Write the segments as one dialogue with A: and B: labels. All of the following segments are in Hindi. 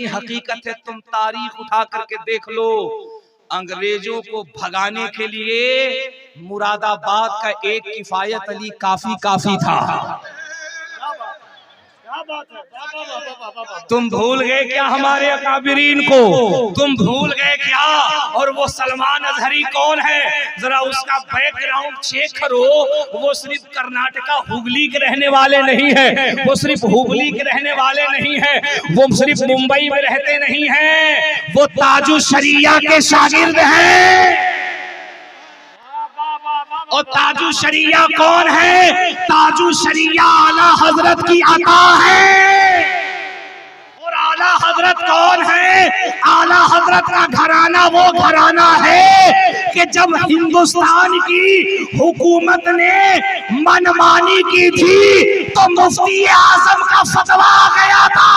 A: हकीकत है, तुम तारीख उठा करके देख लो, अंग्रेजों को भगाने के लिए मुरादाबाद का एक किफायत अली काफी था। तुम भूल गए क्या हमारे अकाबिरीन को? तुम भूल गए क्या? और वो सलमान अजहरी कौन है? जरा उसका बैकग्राउंड चेक करो। वो सिर्फ कर्नाटका हुगली के रहने वाले नहीं है, वो सिर्फ हुगली के रहने वाले नहीं है, वो सिर्फ मुंबई में रहते नहीं है, वो ताजु शरिया के शागिर्द हैं। और ताजु शरिया कौन है? ताजु शरिया आला हजरत की अता है। और आला हजरत कौन है? आला हजरत का घराना वो घराना है कि जब हिंदुस्तान की हुकूमत ने मनमानी की थी तो मुफ्ती आजम का फतवा आ गया था।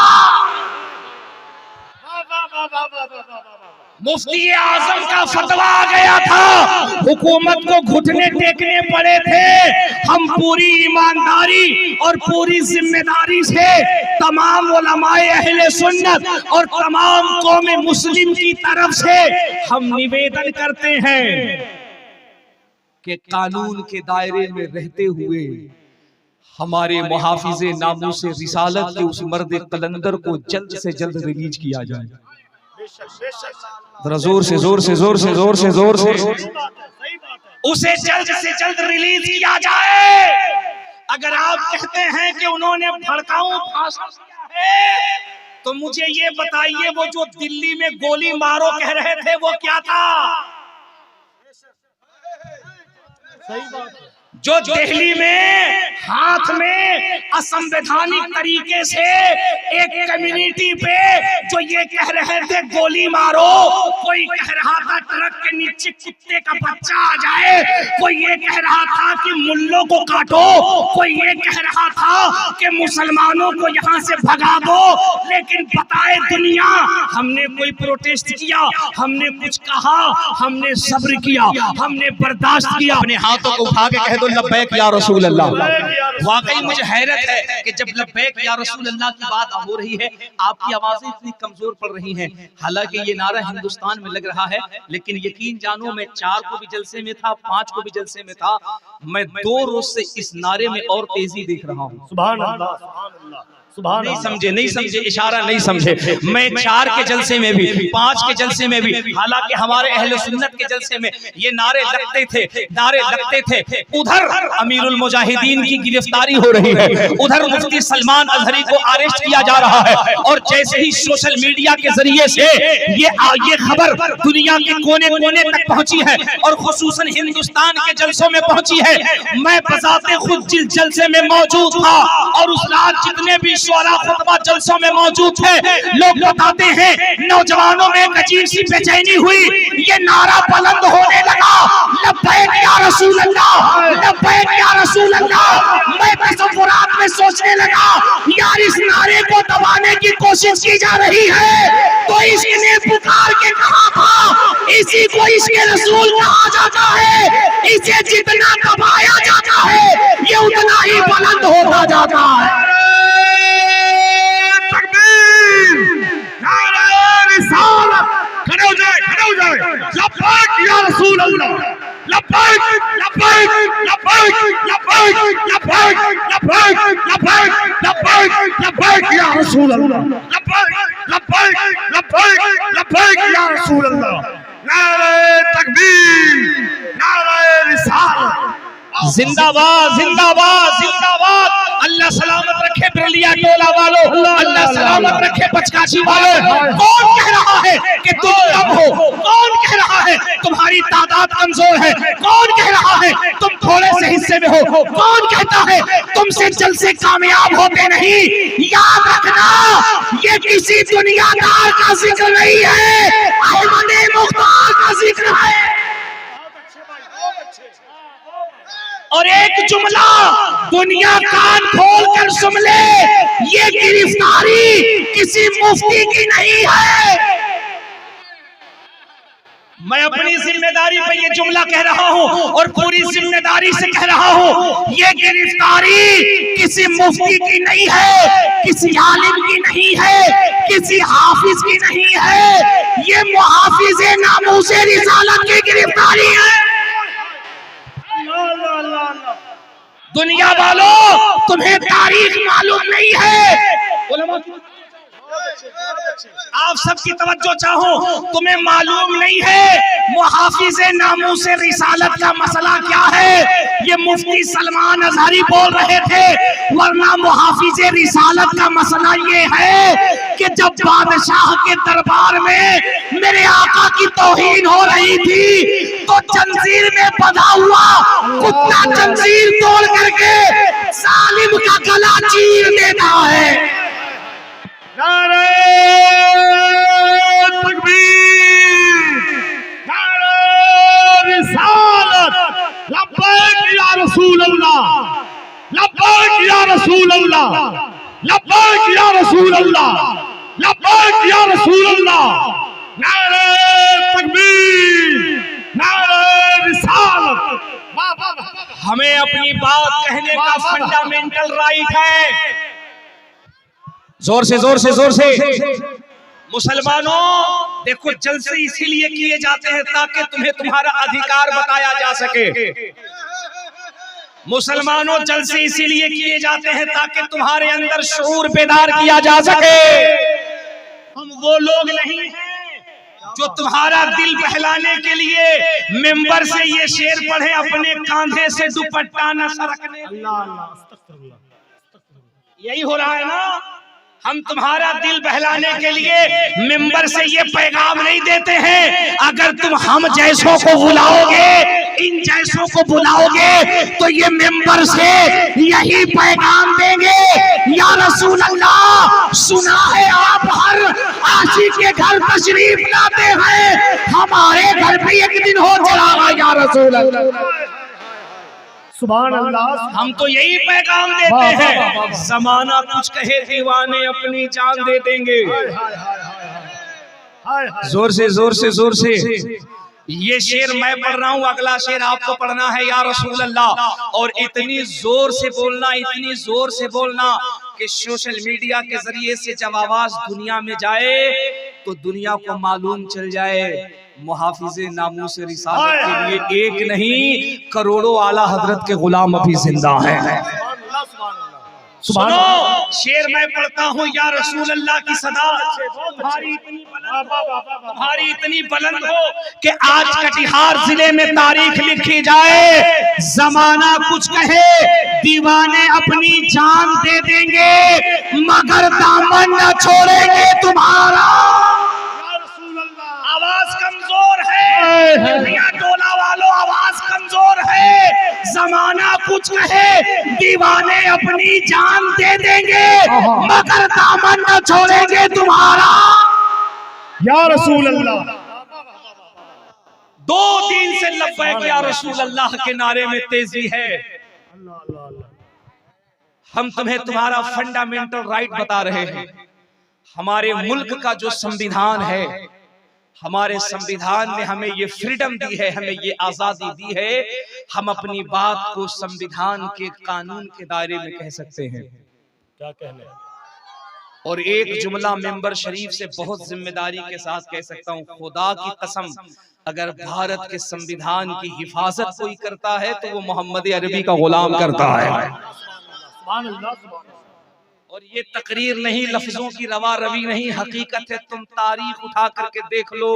A: मुफ्ती आजम का फतवा आ गया था, हुकूमत को घुटने टेकने पड़े थे। हम पूरी ईमानदारी और पूरी जिम्मेदारी से तमाम उलमाए अहले सुन्नत और तमाम कौम मुस्लिम की तरफ से हम निवेदन करते हैं कि कानून के दायरे में रहते हुए हमारे मुहाफिजे नामूसे रिसालत के उस मर्द कलंदर को जल्द से जल्द रिलीज किया जाए। जोर से उसे जल्द से जल्द रिलीज किया जाए। अगर आप कहते हैं कि उन्होंने भड़काऊ भाषण किया है तो मुझे ये बताइए, वो जो दिल्ली में गोली मारो कह रहे थे वो क्या था? सही बात। जो दिल्ली में हाथ में असंवैधानिक तरीके से एक कम्युनिटी पे जो ये कह रहे थे गोली मारो, कोई कह रहा था ट्रक के नीचे कुत्ते का बच्चा आ जाए, कोई ये कह रहा था कि मुल्लों को काटो, कोई ये कह रहा था कि मुसलमानों को यहाँ से भगा दो। लेकिन बताए दुनिया, हमने कोई प्रोटेस्ट किया, हमने कुछ कहा, हमने सब्र किया, हमने बर्दाश्त किया। अपने हाथों को उठा के कह दो लब्बैक या रसूल अल्लाह। वाकई मुझे हैरत है कि जब लब्बैक या रसूल अल्लाह की बात हो रही है, आपकी आवाजें इतनी कमजोर पड़ रही हैं। हालांकि ये नारा हिंदुस्तान में लग रहा है, लेकिन यकीन जानो मैं 4 को भी जलसे में था, 5 को भी जलसे में था, मैं 2 रोज से इस नारे में और तेजी देख रहा हूँ। सुभान अल्लाह, सुभान अल्लाह। नहीं समझे, इशारा नहीं समझे। मैं 4 के जलसे में भी, 5 के जलसे में भी, हालांकि हमारे अहले सुन्नत के जलसे में ये नारे लगते थे। उधर अमीरुल मुजाहिदीन की गिरफ्तारी हो रही है, उधर मुफ्ती सलमान अजहरी को अरेस्ट किया जा रहा है, और जैसे ही सोशल मीडिया के जरिए से ये खबर दुनिया के कोने कोने तक पहुंची है और खुसूसन हिंदुस्तान के जलसों में पहुंची है। मैं बजाते खुद जलसे में मौजूद था और उस रात जितने भी शुरा खुतबा जलसों में मौजूद थे, लोग बताते हैं नौजवानों में एक अजीब सी बेचैनी हुई। ये नारा बुलंद होने लगा, लब्बैक या रसूल अल्लाह, लब्बैक या रसूल अल्लाह। मैं तसव्वुरात में सोचने लगा, यार इस नारे को दबाने की कोशिश की जा रही है तो इसने पुकार के कहा था, इसी को इसके रसूल कहा जाता है। इसे जितना दबाया जाता है ये उतना ही बुलंद होता जाता है। खड़े हो जाए लब्बैक या रसूल अल्लाह, लब्बैक लब्बैक लब्बैक लब्बैक लब्बैक लब्बैक लब्बैक लब्बैक लब्बैक या रसूल अल्लाह, लब्बैक लब्बैक लब्बैक लब्बैक या रसूल अल्लाह। नारे तकबीर, नारे रिसालत, जिंदाबाद जिंदाबाद जिंदाबाद। अल्लाह सलामत रखे बिरलिया टोला वालों, अल्लाह सलामत रखे पचकाशी वालों। कौन कह रहा है कि तुम कम हो? कौन कह रहा है तुम्हारी तादाद कमजोर है? कौन कह रहा है तुम थोड़े से हिस्से में हो? कौन कहता है तुमसे जलसे कामयाब होते नहीं? याद रखना, ये किसी दुनियादार का जिक्र नहीं है, अहमद मुख्तार का जिक्र है। और एक जुमला दुनिया कान खोल कर सुन ले, ये गिरफ्तारी किसी मुफ्ती की नहीं है। मैं अपनी जिम्मेदारी पे ये जुमला कह रहा हूँ और पूरी जिम्मेदारी से कह रहा हूँ, ये गिरफ्तारी किसी मुफ्ती की नहीं है, किसी आलिम की नहीं है, किसी हाफिज की नहीं है, ये मुहाफिज़े नामूसे रिसालत की गिरफ्तारी है। दुनिया वालों, तुम्हें तारीख मालूम नहीं है, आप सबकी तवज्जो चाहूं, तुम्हें मालूम नहीं है मुहाफिज़े नामूसे रिसालत का मसला क्या है। ये मुफ्ती सलमान अजहरी बोल रहे थे, वरना मुहाफिज़े रिसालत का मसला ये है कि जब बादशाह के दरबार में मेरे आका की तौहीन हो रही थी तो जंजीर में बंधा हुआ कुत्ता जंजीर तोड़ करके जालिम का गला चीर देता है।
B: नारे तकबीर, नारे रिसालत, लब्बैक या रसूल अल्लाह, लब्बैक या रसूल अल्लाह, लब्बैक या रसूल अल्लाह, लब्बैक या रसूल अल्लाह। नारे तकबीर, नारे रिसालत।
A: हमें अपनी बात कहने का फंडामेंटल राइट है। जोर से जोर से जोर से मुसलमानों, देखो जलसे इसीलिए किए जाते हैं ताकि तुम्हें तुम्हारा अधिकार बताया जा सके। मुसलमानों, जलसे इसीलिए किए जाते हैं ताकि तुम्हारे अंदर शऊर बेदार किया जा सके। हम वो लोग नहीं हैं जो तुम्हारा दिल बहलाने के लिए मिंबर से ये शेर पढ़े, अपने कांधे से दुपट्टा न सरकने। यही हो रहा है ना। हम तुम्हारा दिल बहलाने के लिए मिंबर से ये पैगाम नहीं देते हैं। अगर तुम हम जैसों को बुलाओगे, इन जैसों को बुलाओगे तो ये मिंबर से यही पैगाम देंगे, या रसूल अल्लाह, सुना है आप हर आशिक के घर तशरीफ लाते हैं, हमारे घर पे एक दिन हो चला या रसूल अल्लाह।
B: सुभान अल्लाह।
A: हम तो यही पैगाम देते हैं, ज़माना कुछ कहे दीवाने अपनी जान दे देंगे। जोर से जोर से जोर से ये शेर मैं पढ़ रहा हूँ, अगला शेर आपको पढ़ना है या रसूल अल्लाह। और इतनी जोर से बोलना, इतनी जोर से बोलना कि सोशल मीडिया के जरिए से जब आवाज दुनिया में जाए तो दुनिया को मालूम चल जाए मुहाफिज़े नामूसे रिसालत के लिए एक नहीं करोड़ों आला हजरत के गुलाम अभी जिंदा हैं। सुनो, शेर मैं पढ़ता हूँ या रसूल अल्लाह की सदा तुम्हारी इतनी बुलंद हो कि आज कटिहार जिले में तारीख लिखी जाए। जमाना कुछ कहे दीवाने अपनी जान दे देंगे मगर दामन न छोड़ेंगे तुम्हारा। आवाज कमजोर है, टोला वालों आवाज कमजोर है। जमाना कुछ कहे दीवाने अपनी जान दे देंगे मगर दामन न छोड़ेंगे तुम्हारा
B: या रसूल अल्लाह।
A: 2 दिन से लब्बैक या रसूल अल्लाह के नारे में तेजी है। हम तुम्हें तुम्हारा फंडामेंटल राइट बता रहे हैं। हमारे मुल्क का जो संविधान है, हमारे संविधान ने हमें ये फ्रीडम दी है, हमें ये आजादी दी है, हम अपनी बात को संविधान के कानून के दायरे में कह सकते हैं।
B: क्या कहने?
A: और एक जुमला मेंबर शरीफ से बहुत जिम्मेदारी के साथ कह सकता हूँ, खुदा की कसम अगर भारत के संविधान की हिफाजत कोई करता है तो वो मोहम्मद अरबी का गुलाम करता है। और ये तकरीर नहीं, लफ्जों की रवा रवी नहीं, हकीकत है। तुम तारीख उठा करके देख लो,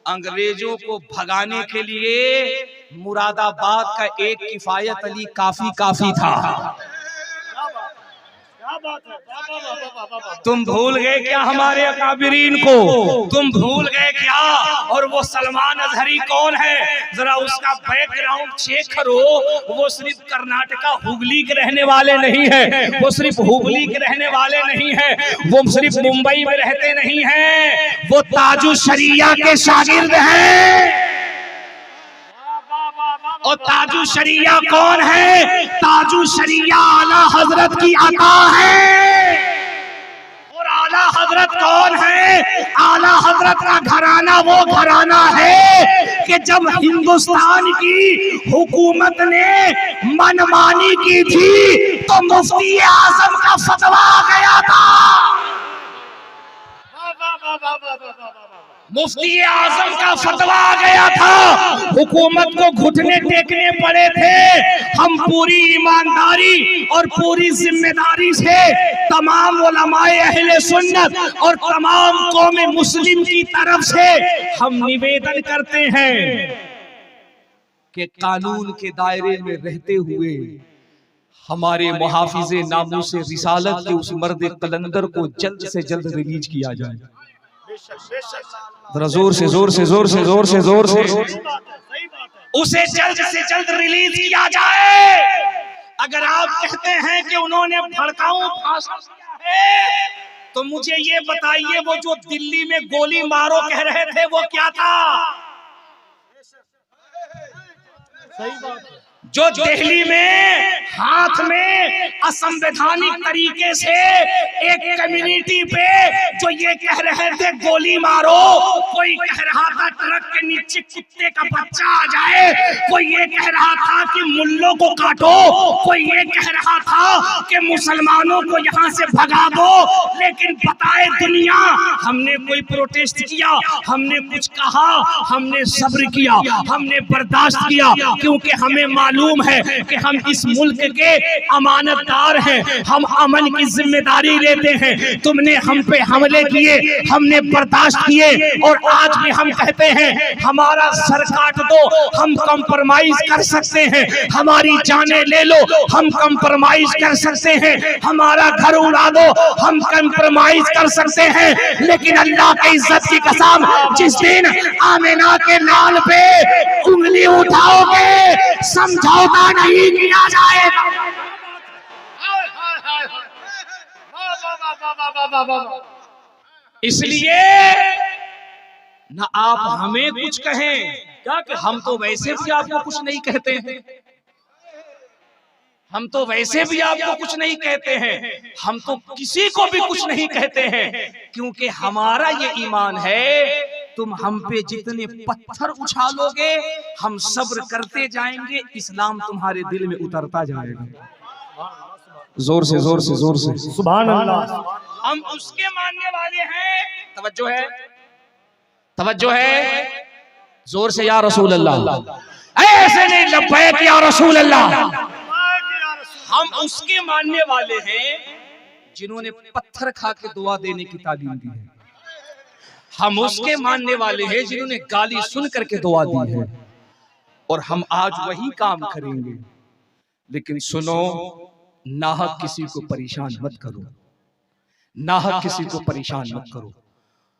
A: अंग्रेजों को भगाने के लिए मुरादाबाद का एक किफायत अली काफी काफी था। तुम भूल गए क्या हमारे अकाबिरीन को? तुम भूल गए क्या? और वो सलमान अजहरी कौन है, जरा उसका बैकग्राउंड चेक करो। वो सिर्फ कर्नाटका हुगली के रहने वाले नहीं है, वो सिर्फ हुगली के रहने वाले नहीं है, वो सिर्फ मुंबई में रहते नहीं हैं, वो ताजु शरिया के शागिर्द हैं। और ताजु शरिया कौन है? ताजु शरिया आला हजरत की अता है। और आला हजरत कौन है? आला हजरत का घराना वो घराना है कि जब हिंदुस्तान की हुकूमत ने मनमानी की थी तो मुफ्ती आजम का फतवा आ गया था। मुफ्ती आजम का फतवा आ गया था, हुकूमत को घुटने टेकने पड़े थे। हम पूरी ईमानदारी और पूरी जिम्मेदारी से तमाम उलमाए अहले सुन्नत और तमाम कौम मुस्लिम की तरफ से हम निवेदन करते हैं कि कानून के दायरे में रहते हुए हमारे मुहाफिज़े नामूसे रिसालत के उस मर्द कलंदर को जल्द से जल्द रिलीज किया जाए। जोर से जोर से जोर से जोर से जोर से उसे जल्द से जल्द रिलीज किया जाए। अगर आप कहते हैं कि उन्होंने भड़काऊ भाषण किया है तो मुझे ये बताइए, वो जो दिल्ली में गोली मारो कह रहे थे वो क्या था?
B: सही बात है।
A: जो दिल्ली में हाथ में असंवैधानिक तरीके से एक कम्युनिटी पे जो ये कह रहे थे गोली मारो, कोई कह रहा था ट्रक के नीचे कुत्ते का बच्चा आ जाए, कोई ये कह रहा था कि मुल्लों को काटो, कोई ये कह रहा था कि मुसलमानों को यहाँ से भगा दो। लेकिन बताए दुनिया, हमने कोई प्रोटेस्ट किया, हमने कुछ कहा, हमने सब्र किया, हमने बर्दाश्त किया, क्योंकि हमें मालूम है कि हम इस मुल्क के अमानतदार हैं, हम अमन की जिम्मेदारी लेते हैं। तुमने हम पे हमले किए, हमने बर्दाश्त किए, और आज भी हम कहते हैं हमारा सर काट दो, हम कंप्रोमाइज कर सकते हैं, हमारी जानें ले लो, हम कंप्रोमाइज कर सकते हैं, हमारा घर उड़ा दो, हम कंप्रोमाइज कर सकते हैं। लेकिन अल्लाह की इज्जत की कसम, जिस दिन आमिना के लाल पे उंगली उठाओगे समझौता नहीं किया जाएगा। इसलिए ना आप हमें कुछ कहें, क्या कि हम तो वैसे भी आपको कुछ नहीं कहते हैं, हम तो वैसे भी आपको कुछ नहीं कहते हैं, हम तो किसी को भी कुछ नहीं कहते हैं, क्योंकि हमारा ये ईमान है, तुम हम पे जितने पत्थर उछालोगे हम सब्र करते जाएंगे, इस्लाम तुम्हारे दिल में उतरता जाएगा। जोर से जोर से जोर से
B: सुभान अल्लाह।
A: हम उसके मानने वाले हैं। तवज्जो है, तवज्जो है, जोर से या रसूल अल्लाह। ऐसे नहीं लब्बैक या रसूल अल्लाह। हम उसके मानने वाले हैं जिन्होंने पत्थर खा के दुआ देने की तालीम दी है। हम उसके मानने वाले हैं जिन्होंने गाली सुन करके दुआ दी है, और हम आज वही काम करेंगे। लेकिन सुनो, नाहक किसी को परेशान मत करो, नाहक किसी को परेशान मत करो।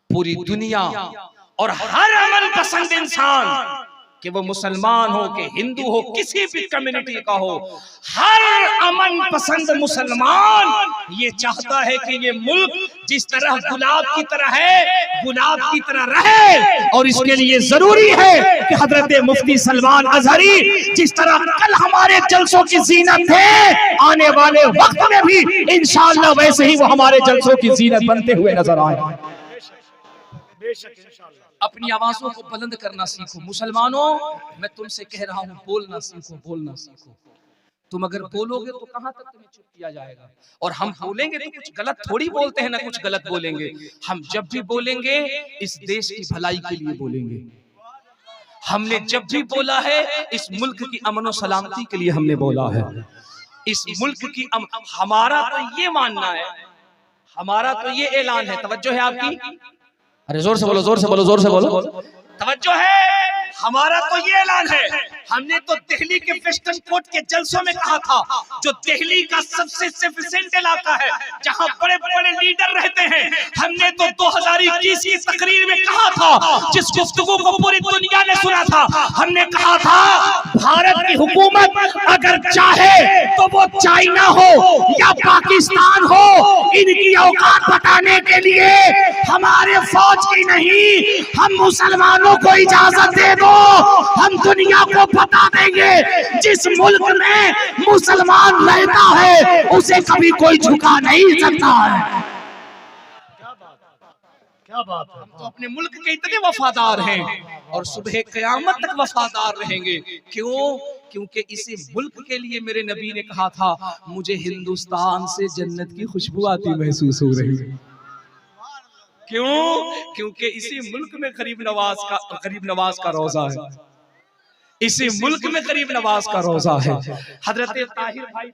A: पूरी दुनिया और हर अमन पसंद इंसान, कि वो मुसलमान हो कि हिंदू हो, किसी भी कम्युनिटी का हो, हर अमन पसंद मुसलमान ये चाहता है कि ये मुल्क जिस तरह गुलाब की तरह है, गुलाब की तरह रहे। और इसके लिए जरूरी है कि हजरत मुफ्ती सलमान अजहरी जिस तरह कल हमारे जलसों की जीनत थे, आने वाले वक्त में भी इंशाअल्लाह वैसे ही वो हमारे जलसों की जीनत बनते हुए नजर आए। अपनी आवाजों को बुलंद करना सीखो मुसलमानों, मैं तुमसे कह रहा हूँ, बोलना सीखो, बोलना सीखो। तुम अगर बोलोगे तो कहां तक तुम्हें चुप किया जाएगा? और हम बोलेंगे तो कुछ गलत थोड़ी बोलते हैं, ना कुछ गलत बोलेंगे। हम जब भी बोलेंगे इस देश की भलाई के लिए बोलेंगे। हमने जब भी बोला है इस मुल्क की अमन और सलामती के लिए हमने बोला है। इस मुल्क की हमारा तो ये मानना है, हमारा तो ये ऐलान है। तवज्जो है आपकी? अरे जोर से बोलो, जोर से बोलो, जोर से बोलो। तवज्जो है, हमारा तो ये ऐलान है। हमने तो दिल्ली के वेस्टर्न कोर्ट के जलसों में कहा था, जो दिल्ली का सबसे सफिशिएंट इलाका है, जहां बड़े बड़े लीडर रहते हैं, हमने तो 2021 की तकरीर में कहा था, जिस गुफ्तगू को पूरी दुनिया ने सुना था, हमने कहा था भारत की हुकूमत अगर चाहे तो वो चाइना हो या पाकिस्तान हो, इनकी औकात बताने के लिए हमारे फौज की नहीं, हम मुसलमानों को इजाजत दे दो, हम दुनिया को बता देंगे जिस मुल्क में मुसलमान रहता है उसे कभी कोई झुका नहीं सकता है।
B: क्या बात है।
A: तो अपने मुल्क के इतने वफादार हैं और सुबह क़यामत तक वफादार रहेंगे। क्यों? क्योंकि इसी मुल्क के लिए मेरे नबी ने कहा था, मुझे हिंदुस्तान से जन्नत की खुशबू आती महसूस हो रही है। क्यों? क्योंकि इसी मुल्क में गरीब नवाज का रोजा है, इसी मुल्क में गरीब नवाज का रोजा है। हजरत ताहिर भाई